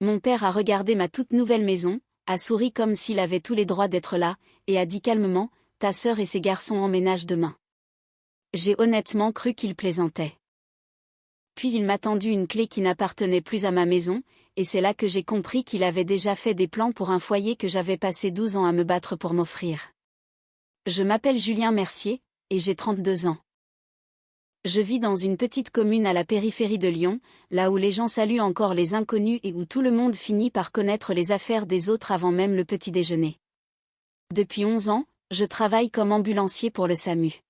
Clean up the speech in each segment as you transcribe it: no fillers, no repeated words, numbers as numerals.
Mon père a regardé ma toute nouvelle maison, a souri comme s'il avait tous les droits d'être là, et a dit calmement, « Ta sœur et ses garçons emménagent demain. » J'ai honnêtement cru qu'il plaisantait. Puis il m'a tendu une clé qui n'appartenait plus à ma maison, et c'est là que j'ai compris qu'il avait déjà fait des plans pour un foyer que j'avais passé 12 ans à me battre pour m'offrir. Je m'appelle Julien Mercier, et j'ai 32 ans. Je vis dans une petite commune à la périphérie de Lyon, là où les gens saluent encore les inconnus et où tout le monde finit par connaître les affaires des autres avant même le petit déjeuner. Depuis 11 ans, je travaille comme ambulancier pour le SAMU.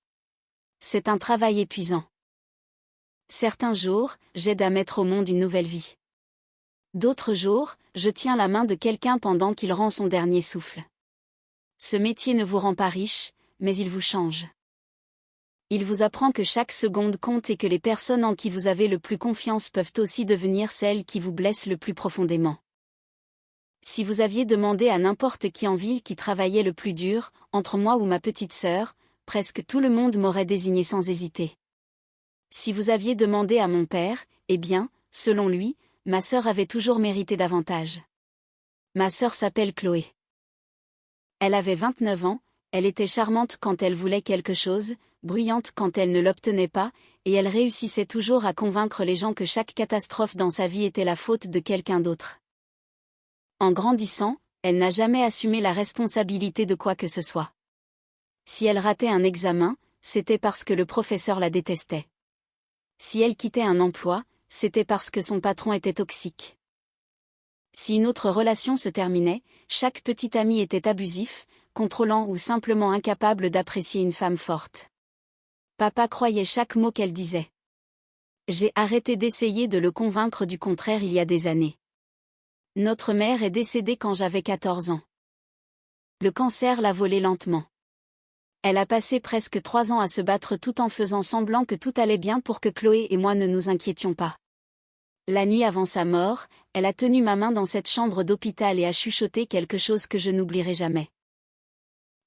C'est un travail épuisant. Certains jours, j'aide à mettre au monde une nouvelle vie. D'autres jours, je tiens la main de quelqu'un pendant qu'il rend son dernier souffle. Ce métier ne vous rend pas riche, mais il vous change. Il vous apprend que chaque seconde compte et que les personnes en qui vous avez le plus confiance peuvent aussi devenir celles qui vous blessent le plus profondément. Si vous aviez demandé à n'importe qui en ville qui travaillait le plus dur, entre moi ou ma petite sœur, presque tout le monde m'aurait désigné sans hésiter. Si vous aviez demandé à mon père, eh bien, selon lui, ma sœur avait toujours mérité davantage. Ma sœur s'appelle Chloé. Elle avait 29 ans, elle était charmante quand elle voulait quelque chose, bruyante quand elle ne l'obtenait pas, et elle réussissait toujours à convaincre les gens que chaque catastrophe dans sa vie était la faute de quelqu'un d'autre. En grandissant, elle n'a jamais assumé la responsabilité de quoi que ce soit. Si elle ratait un examen, c'était parce que le professeur la détestait. Si elle quittait un emploi, c'était parce que son patron était toxique. Si une autre relation se terminait, chaque petit ami était abusif, contrôlant ou simplement incapable d'apprécier une femme forte. Papa croyait chaque mot qu'elle disait. J'ai arrêté d'essayer de le convaincre du contraire il y a des années. Notre mère est décédée quand j'avais 14 ans. Le cancer l'a volée lentement. Elle a passé presque 3 ans à se battre tout en faisant semblant que tout allait bien pour que Chloé et moi ne nous inquiétions pas. La nuit avant sa mort, elle a tenu ma main dans cette chambre d'hôpital et a chuchoté quelque chose que je n'oublierai jamais.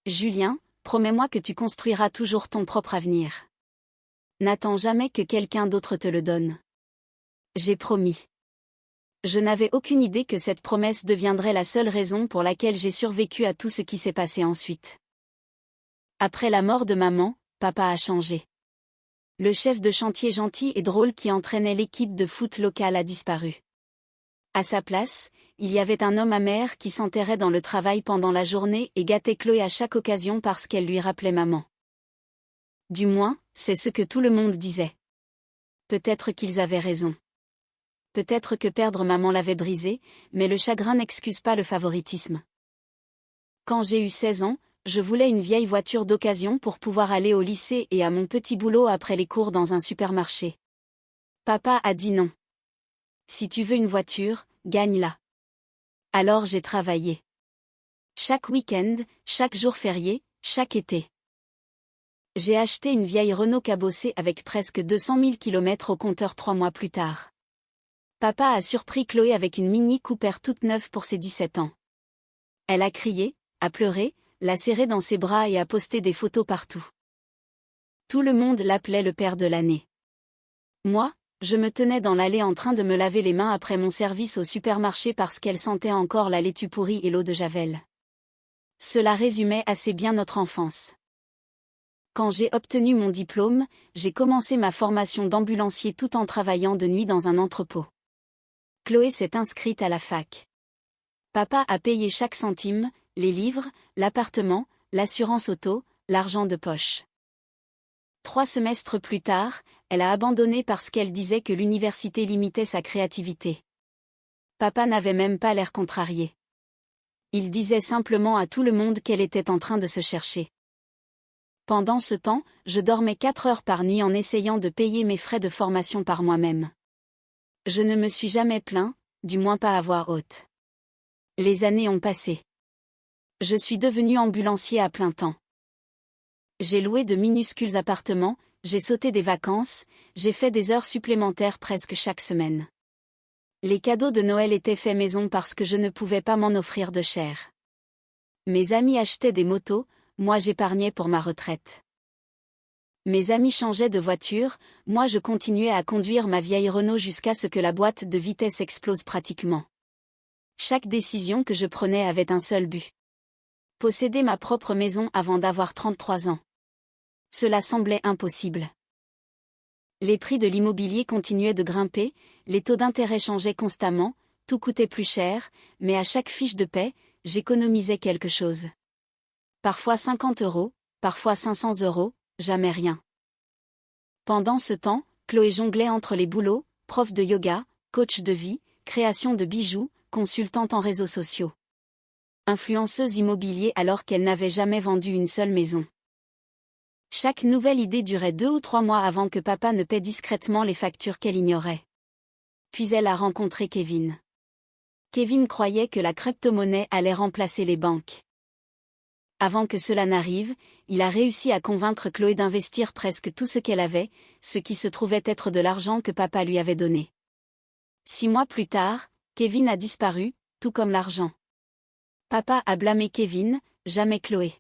Julien, promets-moi que tu construiras toujours ton propre avenir. N'attends jamais que quelqu'un d'autre te le donne. J'ai promis. Je n'avais aucune idée que cette promesse deviendrait la seule raison pour laquelle j'ai survécu à tout ce qui s'est passé ensuite. Après la mort de maman, papa a changé. Le chef de chantier gentil et drôle qui entraînait l'équipe de foot locale a disparu. À sa place, il y avait un homme amer qui s'enterrait dans le travail pendant la journée et gâtait Chloé à chaque occasion parce qu'elle lui rappelait maman. Du moins, c'est ce que tout le monde disait. Peut-être qu'ils avaient raison. Peut-être que perdre maman l'avait brisée, mais le chagrin n'excuse pas le favoritisme. Quand j'ai eu 16 ans, je voulais une vieille voiture d'occasion pour pouvoir aller au lycée et à mon petit boulot après les cours dans un supermarché. Papa a dit non. Si tu veux une voiture, gagne-la. Alors j'ai travaillé. Chaque week-end, chaque jour férié, chaque été. J'ai acheté une vieille Renault cabossée avec presque 200 000 km au compteur 3 mois plus tard. Papa a surpris Chloé avec une Mini Cooper toute neuve pour ses 17 ans. Elle a crié, a pleuré, l'a serré dans ses bras et a posté des photos partout. Tout le monde l'appelait le père de l'année. Moi, je me tenais dans l'allée en train de me laver les mains après mon service au supermarché parce qu'elle sentait encore la laitue pourrie et l'eau de Javel. Cela résumait assez bien notre enfance. Quand j'ai obtenu mon diplôme, j'ai commencé ma formation d'ambulancier tout en travaillant de nuit dans un entrepôt. Chloé s'est inscrite à la fac. Papa a payé chaque centime, les livres, l'appartement, l'assurance auto, l'argent de poche. 3 semestres plus tard, elle a abandonné parce qu'elle disait que l'université limitait sa créativité. Papa n'avait même pas l'air contrarié. Il disait simplement à tout le monde qu'elle était en train de se chercher. Pendant ce temps, je dormais 4 heures par nuit en essayant de payer mes frais de formation par moi-même. Je ne me suis jamais plaint, du moins pas à voix haute. Les années ont passé. Je suis devenu ambulancier à plein temps. J'ai loué de minuscules appartements, j'ai sauté des vacances, j'ai fait des heures supplémentaires presque chaque semaine. Les cadeaux de Noël étaient faits maison parce que je ne pouvais pas m'en offrir de cher. Mes amis achetaient des motos, moi j'épargnais pour ma retraite. Mes amis changeaient de voiture, moi je continuais à conduire ma vieille Renault jusqu'à ce que la boîte de vitesse explose pratiquement. Chaque décision que je prenais avait un seul but. Posséder ma propre maison avant d'avoir 33 ans. Cela semblait impossible. Les prix de l'immobilier continuaient de grimper, les taux d'intérêt changeaient constamment, tout coûtait plus cher, mais à chaque fiche de paie, j'économisais quelque chose. Parfois 50 €, parfois 500 €, jamais rien. Pendant ce temps, Chloé jonglait entre les boulots, prof de yoga, coach de vie, création de bijoux, consultante en réseaux sociaux. Influenceuse immobilier alors qu'elle n'avait jamais vendu une seule maison. Chaque nouvelle idée durait 2 ou 3 mois avant que papa ne paie discrètement les factures qu'elle ignorait. Puis elle a rencontré Kevin. Kevin croyait que la crypto-monnaie allait remplacer les banques. Avant que cela n'arrive, il a réussi à convaincre Chloé d'investir presque tout ce qu'elle avait, ce qui se trouvait être de l'argent que papa lui avait donné. 6 mois plus tard, Kevin a disparu, tout comme l'argent. Papa a blâmé Kevin, jamais Chloé.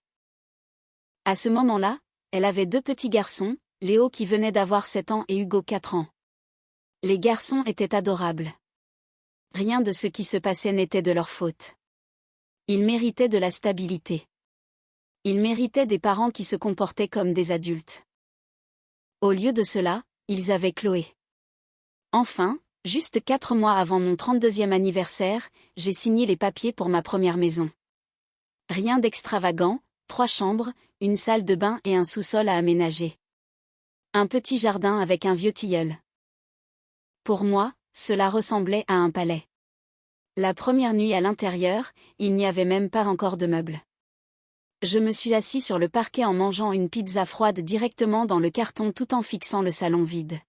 À ce moment-là, elle avait 2 petits garçons, Léo qui venait d'avoir 7 ans et Hugo 4 ans. Les garçons étaient adorables. Rien de ce qui se passait n'était de leur faute. Ils méritaient de la stabilité. Ils méritaient des parents qui se comportaient comme des adultes. Au lieu de cela, ils avaient Chloé. Enfin, juste 4 mois avant mon 32e anniversaire, j'ai signé les papiers pour ma première maison. Rien d'extravagant, 3 chambres, une salle de bain et un sous-sol à aménager. Un petit jardin avec un vieux tilleul. Pour moi, cela ressemblait à un palais. La première nuit à l'intérieur, il n'y avait même pas encore de meubles. Je me suis assis sur le parquet en mangeant une pizza froide directement dans le carton tout en fixant le salon vide.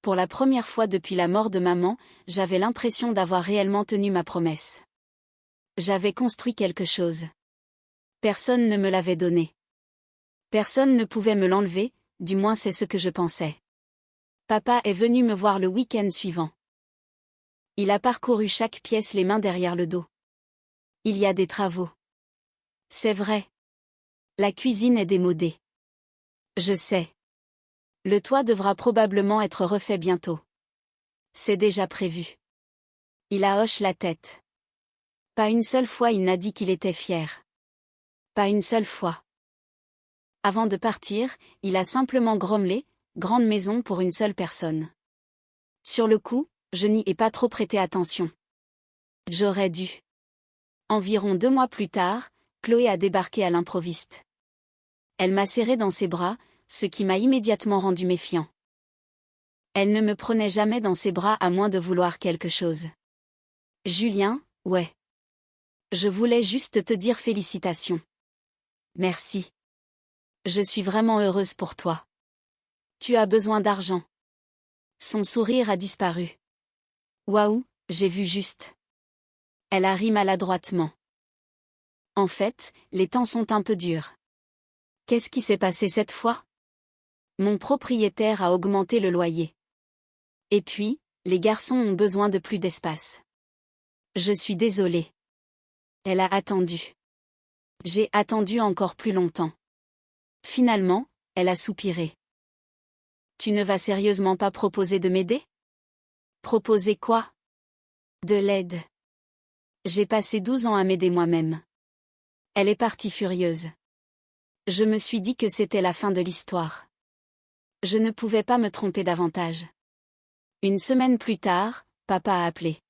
Pour la première fois depuis la mort de maman, j'avais l'impression d'avoir réellement tenu ma promesse. J'avais construit quelque chose. Personne ne me l'avait donné. Personne ne pouvait me l'enlever, du moins c'est ce que je pensais. Papa est venu me voir le week-end suivant. Il a parcouru chaque pièce les mains derrière le dos. Il y a des travaux. C'est vrai. La cuisine est démodée. Je sais. Le toit devra probablement être refait bientôt. C'est déjà prévu. Il a hoché la tête. Pas une seule fois il n'a dit qu'il était fier. Pas une seule fois. Avant de partir, il a simplement grommelé, grande maison pour une seule personne. Sur le coup, je n'y ai pas trop prêté attention. J'aurais dû. Environ 2 mois plus tard, Chloé a débarqué à l'improviste. Elle m'a serré dans ses bras, ce qui m'a immédiatement rendu méfiant. Elle ne me prenait jamais dans ses bras à moins de vouloir quelque chose. Julien, ouais. Je voulais juste te dire félicitations. Merci. Je suis vraiment heureuse pour toi. Tu as besoin d'argent. Son sourire a disparu. Waouh, j'ai vu juste. Elle a ri maladroitement. En fait, les temps sont un peu durs. Qu'est-ce qui s'est passé cette fois? Mon propriétaire a augmenté le loyer. Et puis, les garçons ont besoin de plus d'espace. Je suis désolée. Elle a attendu. J'ai attendu encore plus longtemps. Finalement, elle a soupiré. Tu ne vas sérieusement pas proposer de m'aider? Proposer quoi? De l'aide. J'ai passé 12 ans à m'aider moi-même. Elle est partie furieuse. Je me suis dit que c'était la fin de l'histoire. Je ne pouvais pas me tromper davantage. Une semaine plus tard, papa a appelé.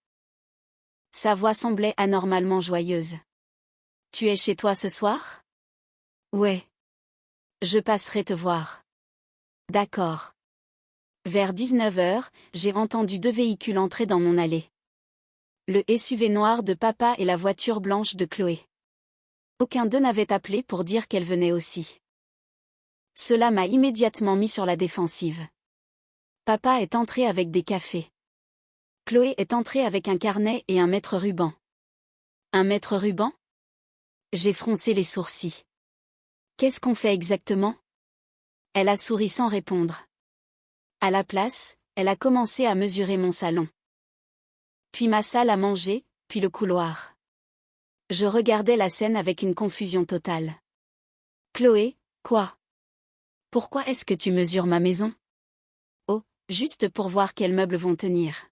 Sa voix semblait anormalement joyeuse. Tu es chez toi ce soir? Ouais. Je passerai te voir. D'accord. Vers 19 h, j'ai entendu 2 véhicules entrer dans mon allée. Le SUV noir de papa et la voiture blanche de Chloé. Aucun d'eux n'avait appelé pour dire qu'elle venait aussi. Cela m'a immédiatement mis sur la défensive. Papa est entré avec des cafés. Chloé est entrée avec un carnet et un mètre-ruban. Un mètre-ruban? J'ai froncé les sourcils. Qu'est-ce qu'on fait exactement? Elle a souri sans répondre. À la place, elle a commencé à mesurer mon salon. Puis ma salle à manger, puis le couloir. Je regardais la scène avec une confusion totale. Chloé, quoi? Pourquoi est-ce que tu mesures ma maison? Oh, juste pour voir quels meubles vont tenir.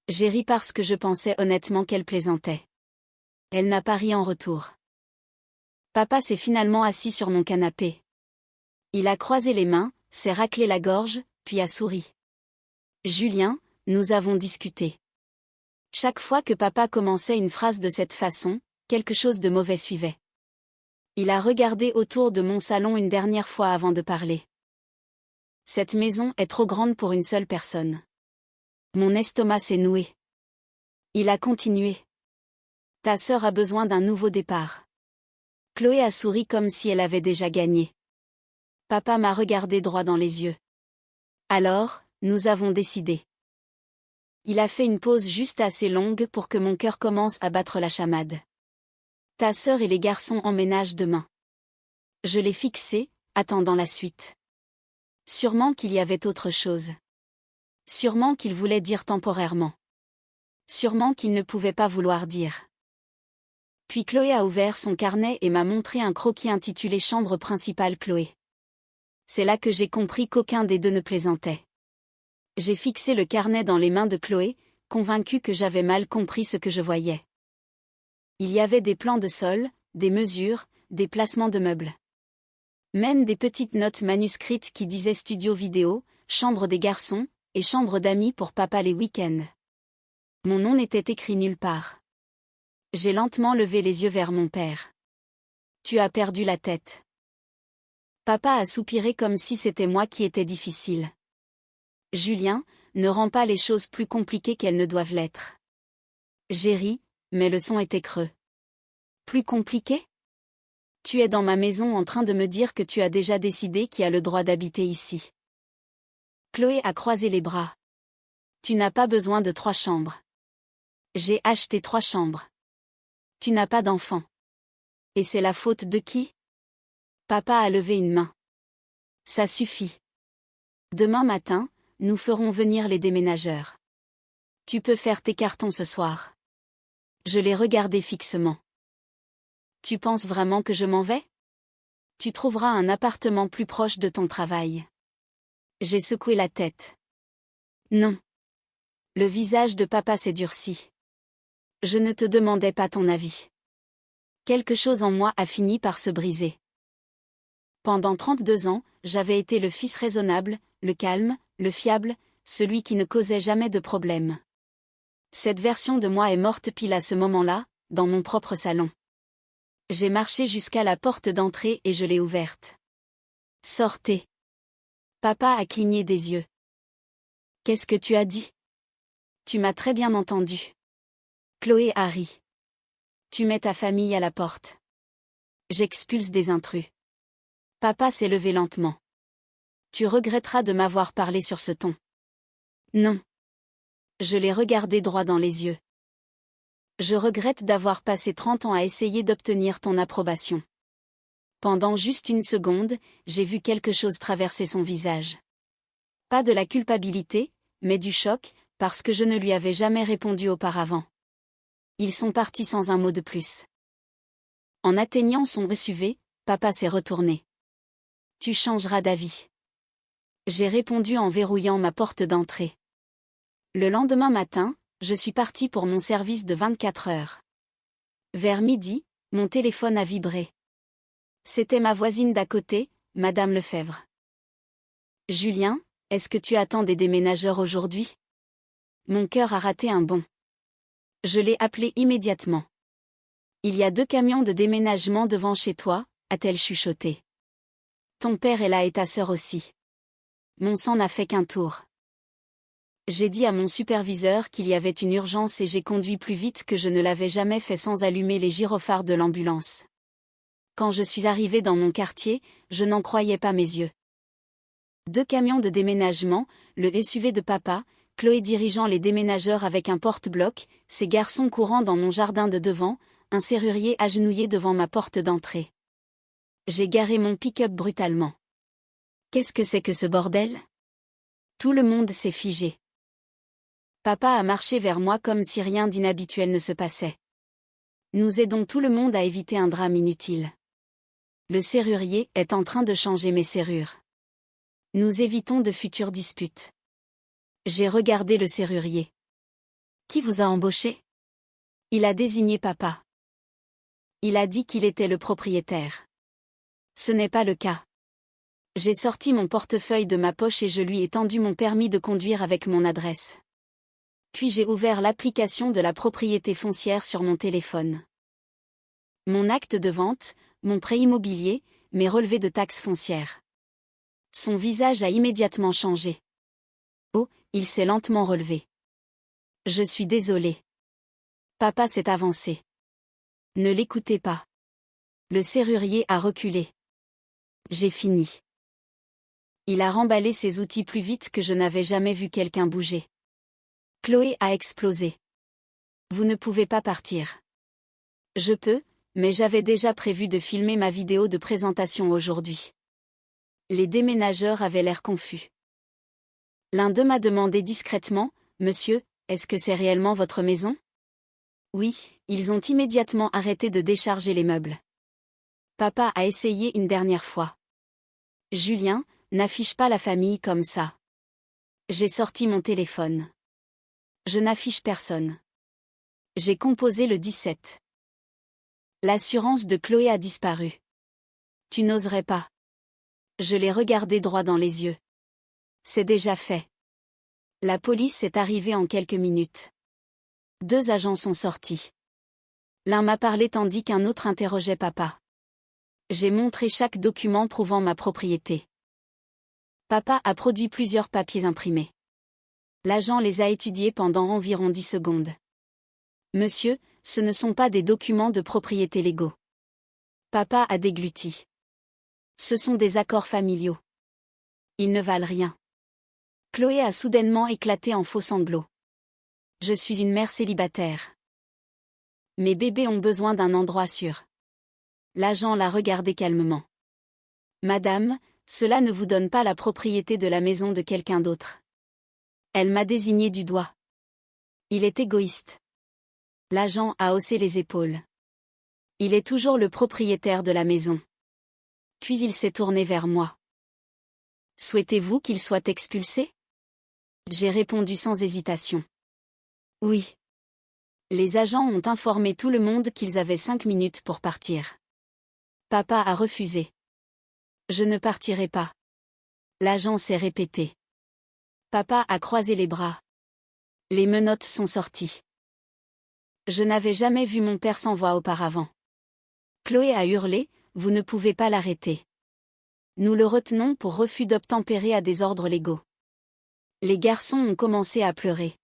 J'ai ri parce que je pensais honnêtement qu'elle plaisantait. Elle n'a pas ri en retour. Papa s'est finalement assis sur mon canapé. Il a croisé les mains, s'est raclé la gorge, puis a souri. Julien, nous avons discuté. Chaque fois que papa commençait une phrase de cette façon, quelque chose de mauvais suivait. Il a regardé autour de mon salon une dernière fois avant de parler. Cette maison est trop grande pour une seule personne. Mon estomac s'est noué. Il a continué. Ta sœur a besoin d'un nouveau départ. Chloé a souri comme si elle avait déjà gagné. Papa m'a regardé droit dans les yeux. Alors, nous avons décidé. Il a fait une pause juste assez longue pour que mon cœur commence à battre la chamade. Ta sœur et les garçons emménagent demain. Je l'ai fixé, attendant la suite. Sûrement qu'il y avait autre chose. Sûrement qu'il voulait dire temporairement. Sûrement qu'il ne pouvait pas vouloir dire. Puis Chloé a ouvert son carnet et m'a montré un croquis intitulé Chambre principale Chloé. C'est là que j'ai compris qu'aucun des deux ne plaisantait. J'ai fixé le carnet dans les mains de Chloé, convaincue que j'avais mal compris ce que je voyais. Il y avait des plans de sol, des mesures, des placements de meubles. Même des petites notes manuscrites qui disaient studio vidéo, chambre des garçons, et chambre d'amis pour papa les week-ends. Mon nom n'était écrit nulle part. J'ai lentement levé les yeux vers mon père. Tu as perdu la tête. Papa a soupiré comme si c'était moi qui étais difficile. Julien, ne rends pas les choses plus compliquées qu'elles ne doivent l'être. J'ai ri, mais le son était creux. Plus compliqué ? Tu es dans ma maison en train de me dire que tu as déjà décidé qui a le droit d'habiter ici. Chloé a croisé les bras. Tu n'as pas besoin de 3 chambres. J'ai acheté 3 chambres. Tu n'as pas d'enfant. Et c'est la faute de qui ? Papa a levé une main. Ça suffit. Demain matin, nous ferons venir les déménageurs. Tu peux faire tes cartons ce soir. Je l'ai regardé fixement. Tu penses vraiment que je m'en vais ? Tu trouveras un appartement plus proche de ton travail. J'ai secoué la tête. Non. Le visage de papa s'est durci. Je ne te demandais pas ton avis. Quelque chose en moi a fini par se briser. Pendant 32 ans, j'avais été le fils raisonnable, le calme, le fiable, celui qui ne causait jamais de problème. Cette version de moi est morte pile à ce moment-là, dans mon propre salon. J'ai marché jusqu'à la porte d'entrée et je l'ai ouverte. Sortez. Papa a cligné des yeux. Qu'est-ce que tu as dit ? Tu m'as très bien entendu. Chloé a ri. Tu mets ta famille à la porte. J'expulse des intrus. Papa s'est levé lentement. Tu regretteras de m'avoir parlé sur ce ton. Non. Je l'ai regardé droit dans les yeux. Je regrette d'avoir passé 30 ans à essayer d'obtenir ton approbation. Pendant juste une seconde, j'ai vu quelque chose traverser son visage. Pas de la culpabilité, mais du choc, parce que je ne lui avais jamais répondu auparavant. Ils sont partis sans un mot de plus. En atteignant son SUV, papa s'est retourné. Tu changeras d'avis. J'ai répondu en verrouillant ma porte d'entrée. Le lendemain matin, je suis partie pour mon service de 24 heures. Vers midi, mon téléphone a vibré. C'était ma voisine d'à côté, Madame Lefebvre. Julien, est-ce que tu attends des déménageurs aujourd'hui ? Mon cœur a raté un bond. Je l'ai appelée immédiatement. Il y a 2 camions de déménagement devant chez toi, a-t-elle chuchoté. Ton père est là et ta sœur aussi. Mon sang n'a fait qu'un tour. J'ai dit à mon superviseur qu'il y avait une urgence et j'ai conduit plus vite que je ne l'avais jamais fait sans allumer les gyrophares de l'ambulance. Quand je suis arrivée dans mon quartier, je n'en croyais pas mes yeux. 2 camions de déménagement, le SUV de papa, Chloé dirigeant les déménageurs avec un porte-bloc, ces garçons courant dans mon jardin de devant, un serrurier agenouillé devant ma porte d'entrée. J'ai garé mon pick-up brutalement. Qu'est-ce que c'est que ce bordel ? Tout le monde s'est figé. Papa a marché vers moi comme si rien d'inhabituel ne se passait. Nous aidons tout le monde à éviter un drame inutile. Le serrurier est en train de changer mes serrures. Nous évitons de futures disputes. J'ai regardé le serrurier. Qui vous a embauché? Il a désigné papa. Il a dit qu'il était le propriétaire. Ce n'est pas le cas. J'ai sorti mon portefeuille de ma poche et je lui ai tendu mon permis de conduire avec mon adresse. Puis j'ai ouvert l'application de la propriété foncière sur mon téléphone. Mon acte de vente, mon prêt immobilier, mes relevés de taxes foncières. Son visage a immédiatement changé. Oh, il s'est lentement relevé. Je suis désolé. Papa s'est avancé. Ne l'écoutez pas. Le serrurier a reculé. J'ai fini. Il a remballé ses outils plus vite que je n'avais jamais vu quelqu'un bouger. Chloé a explosé. Vous ne pouvez pas partir. Je peux, mais j'avais déjà prévu de filmer ma vidéo de présentation aujourd'hui. Les déménageurs avaient l'air confus. L'un d'eux m'a demandé discrètement, « Monsieur, est-ce que c'est réellement votre maison ?» Oui, ils ont immédiatement arrêté de décharger les meubles. Papa a essayé une dernière fois. Julien, n'affiche pas la famille comme ça. J'ai sorti mon téléphone. Je n'affiche personne. J'ai composé le 17. L'assurance de Chloé a disparu. Tu n'oserais pas. Je l'ai regardé droit dans les yeux. C'est déjà fait. La police est arrivée en quelques minutes. 2 agents sont sortis. L'un m'a parlé tandis qu'un autre interrogeait papa. J'ai montré chaque document prouvant ma propriété. Papa a produit plusieurs papiers imprimés. L'agent les a étudiés pendant environ 10 secondes. Monsieur, ce ne sont pas des documents de propriété légaux. Papa a dégluti. Ce sont des accords familiaux. Ils ne valent rien. Chloé a soudainement éclaté en faux sanglots. Je suis une mère célibataire. Mes bébés ont besoin d'un endroit sûr. L'agent l'a regardé calmement. Madame, cela ne vous donne pas la propriété de la maison de quelqu'un d'autre. Elle m'a désigné du doigt. Il est égoïste. L'agent a haussé les épaules. Il est toujours le propriétaire de la maison. Puis il s'est tourné vers moi. Souhaitez-vous qu'il soit expulsé? J'ai répondu sans hésitation. Oui. Les agents ont informé tout le monde qu'ils avaient 5 minutes pour partir. Papa a refusé. Je ne partirai pas. L'agent s'est répété. Papa a croisé les bras. Les menottes sont sorties. Je n'avais jamais vu mon père sans voix auparavant. Chloé a hurlé, vous ne pouvez pas l'arrêter. Nous le retenons pour refus d'obtempérer à des ordres légaux. Les garçons ont commencé à pleurer.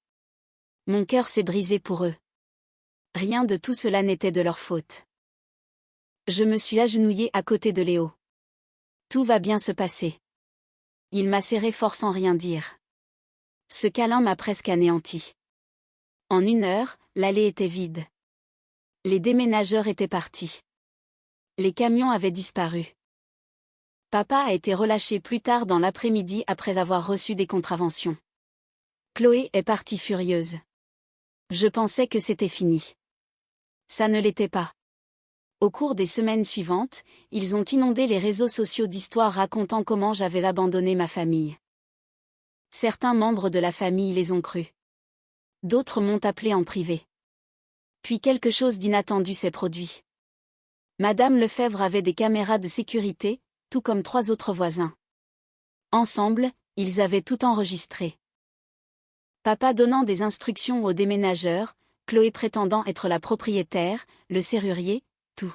Mon cœur s'est brisé pour eux. Rien de tout cela n'était de leur faute. Je me suis agenouillée à côté de Léo. Tout va bien se passer. Il m'a serré fort sans rien dire. Ce câlin m'a presque anéanti. En 1 heure, l'allée était vide. Les déménageurs étaient partis. Les camions avaient disparu. Papa a été relâché plus tard dans l'après-midi après avoir reçu des contraventions. Chloé est partie furieuse. Je pensais que c'était fini. Ça ne l'était pas. Au cours des semaines suivantes, ils ont inondé les réseaux sociaux d'histoires racontant comment j'avais abandonné ma famille. Certains membres de la famille les ont crus. D'autres m'ont appelé en privé. Puis quelque chose d'inattendu s'est produit. Madame Lefebvre avait des caméras de sécurité, tout comme 3 autres voisins. Ensemble, ils avaient tout enregistré. Papa donnant des instructions aux déménageurs, Chloé prétendant être la propriétaire, le serrurier, tout.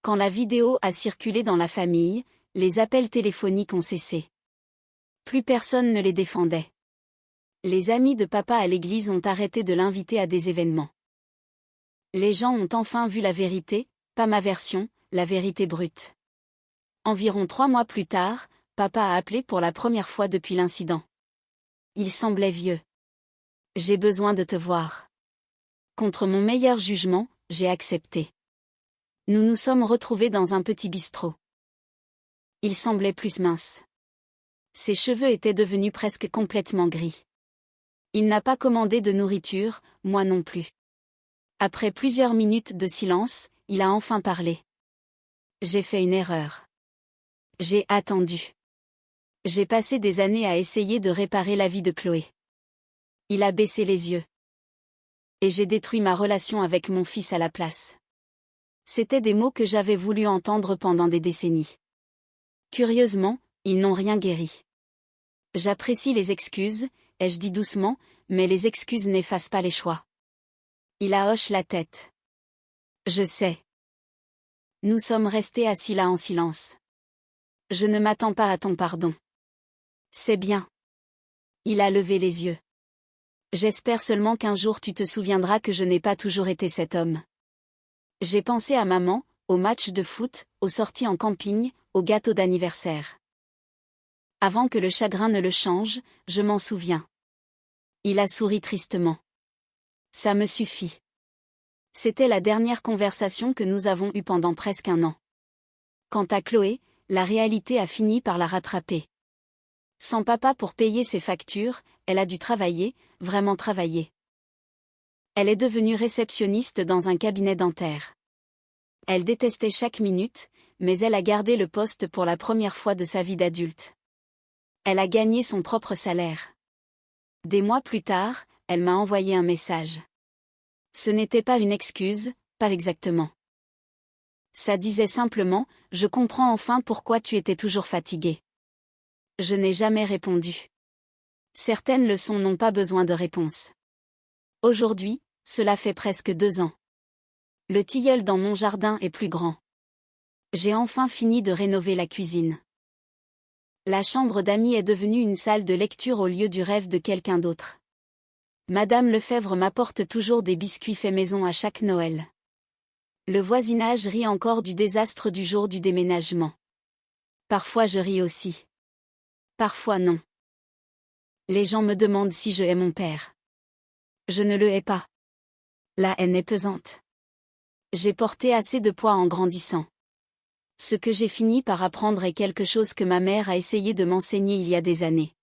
Quand la vidéo a circulé dans la famille, les appels téléphoniques ont cessé. Plus personne ne les défendait. Les amis de papa à l'église ont arrêté de l'inviter à des événements. Les gens ont enfin vu la vérité, pas ma version, la vérité brute. Environ 3 mois plus tard, papa a appelé pour la première fois depuis l'incident. Il semblait vieux. J'ai besoin de te voir. Contre mon meilleur jugement, j'ai accepté. Nous nous sommes retrouvés dans un petit bistrot. Il semblait plus mince. Ses cheveux étaient devenus presque complètement gris. Il n'a pas commandé de nourriture, moi non plus. Après plusieurs minutes de silence, il a enfin parlé. J'ai fait une erreur. J'ai attendu. J'ai passé des années à essayer de réparer la vie de Chloé. Il a baissé les yeux. Et j'ai détruit ma relation avec mon fils à la place. C'étaient des mots que j'avais voulu entendre pendant des décennies. Curieusement, ils n'ont rien guéri. J'apprécie les excuses, ai-je dit doucement, mais les excuses n'effacent pas les choix. Il hoche la tête. Je sais. Nous sommes restés assis là en silence. Je ne m'attends pas à ton pardon. C'est bien. Il a levé les yeux. J'espère seulement qu'un jour tu te souviendras que je n'ai pas toujours été cet homme. J'ai pensé à maman, aux matchs de foot, aux sorties en camping, aux gâteaux d'anniversaire. Avant que le chagrin ne le change, je m'en souviens. Il a souri tristement. Ça me suffit. C'était la dernière conversation que nous avons eue pendant presque un an. Quant à Chloé, la réalité a fini par la rattraper. Sans papa pour payer ses factures, elle a dû travailler, vraiment travailler. Elle est devenue réceptionniste dans un cabinet dentaire. Elle détestait chaque minute, mais elle a gardé le poste pour la première fois de sa vie d'adulte. Elle a gagné son propre salaire. Des mois plus tard, elle m'a envoyé un message. Ce n'était pas une excuse, pas exactement. Ça disait simplement, je comprends enfin pourquoi tu étais toujours fatigué. Je n'ai jamais répondu. Certaines leçons n'ont pas besoin de réponse. Aujourd'hui, cela fait presque 2 ans. Le tilleul dans mon jardin est plus grand. J'ai enfin fini de rénover la cuisine. La chambre d'amis est devenue une salle de lecture au lieu du rêve de quelqu'un d'autre. Madame Lefebvre m'apporte toujours des biscuits faits maison à chaque Noël. Le voisinage rit encore du désastre du jour du déménagement. Parfois je ris aussi. Parfois non. Les gens me demandent si je hais mon père. Je ne le hais pas. La haine est pesante. J'ai porté assez de poids en grandissant. Ce que j'ai fini par apprendre est quelque chose que ma mère a essayé de m'enseigner il y a des années.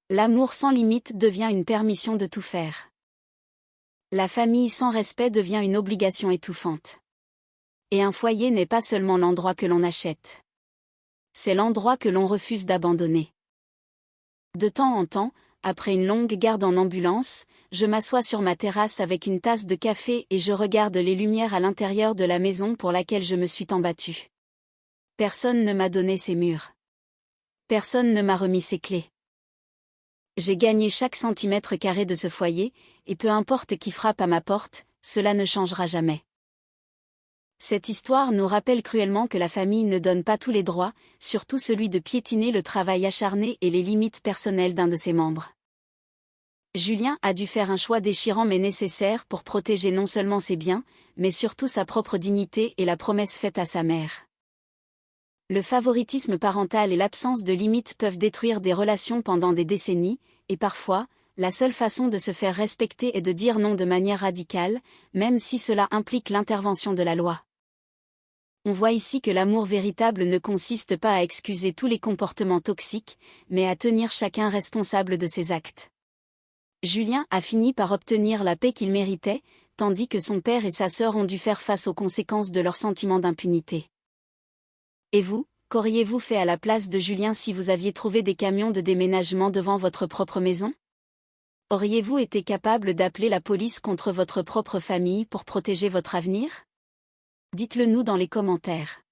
L'amour sans limite devient une permission de tout faire. La famille sans respect devient une obligation étouffante. Et un foyer n'est pas seulement l'endroit que l'on achète. C'est l'endroit que l'on refuse d'abandonner. De temps en temps, après une longue garde en ambulance, je m'assois sur ma terrasse avec une tasse de café et je regarde les lumières à l'intérieur de la maison pour laquelle je me suis tant battue. Personne ne m'a donné ses murs. Personne ne m'a remis ses clés. J'ai gagné chaque centimètre carré de ce foyer, et peu importe qui frappe à ma porte, cela ne changera jamais. Cette histoire nous rappelle cruellement que la famille ne donne pas tous les droits, surtout celui de piétiner le travail acharné et les limites personnelles d'un de ses membres. Julien a dû faire un choix déchirant mais nécessaire pour protéger non seulement ses biens, mais surtout sa propre dignité et la promesse faite à sa mère. Le favoritisme parental et l'absence de limites peuvent détruire des relations pendant des décennies, et parfois, la seule façon de se faire respecter est de dire non de manière radicale, même si cela implique l'intervention de la loi. On voit ici que l'amour véritable ne consiste pas à excuser tous les comportements toxiques, mais à tenir chacun responsable de ses actes. Julien a fini par obtenir la paix qu'il méritait, tandis que son père et sa sœur ont dû faire face aux conséquences de leur sentiment d'impunité. Et vous, qu'auriez-vous fait à la place de Julien si vous aviez trouvé des camions de déménagement devant votre propre maison? Auriez-vous été capable d'appeler la police contre votre propre famille pour protéger votre avenir? Dites-le nous dans les commentaires.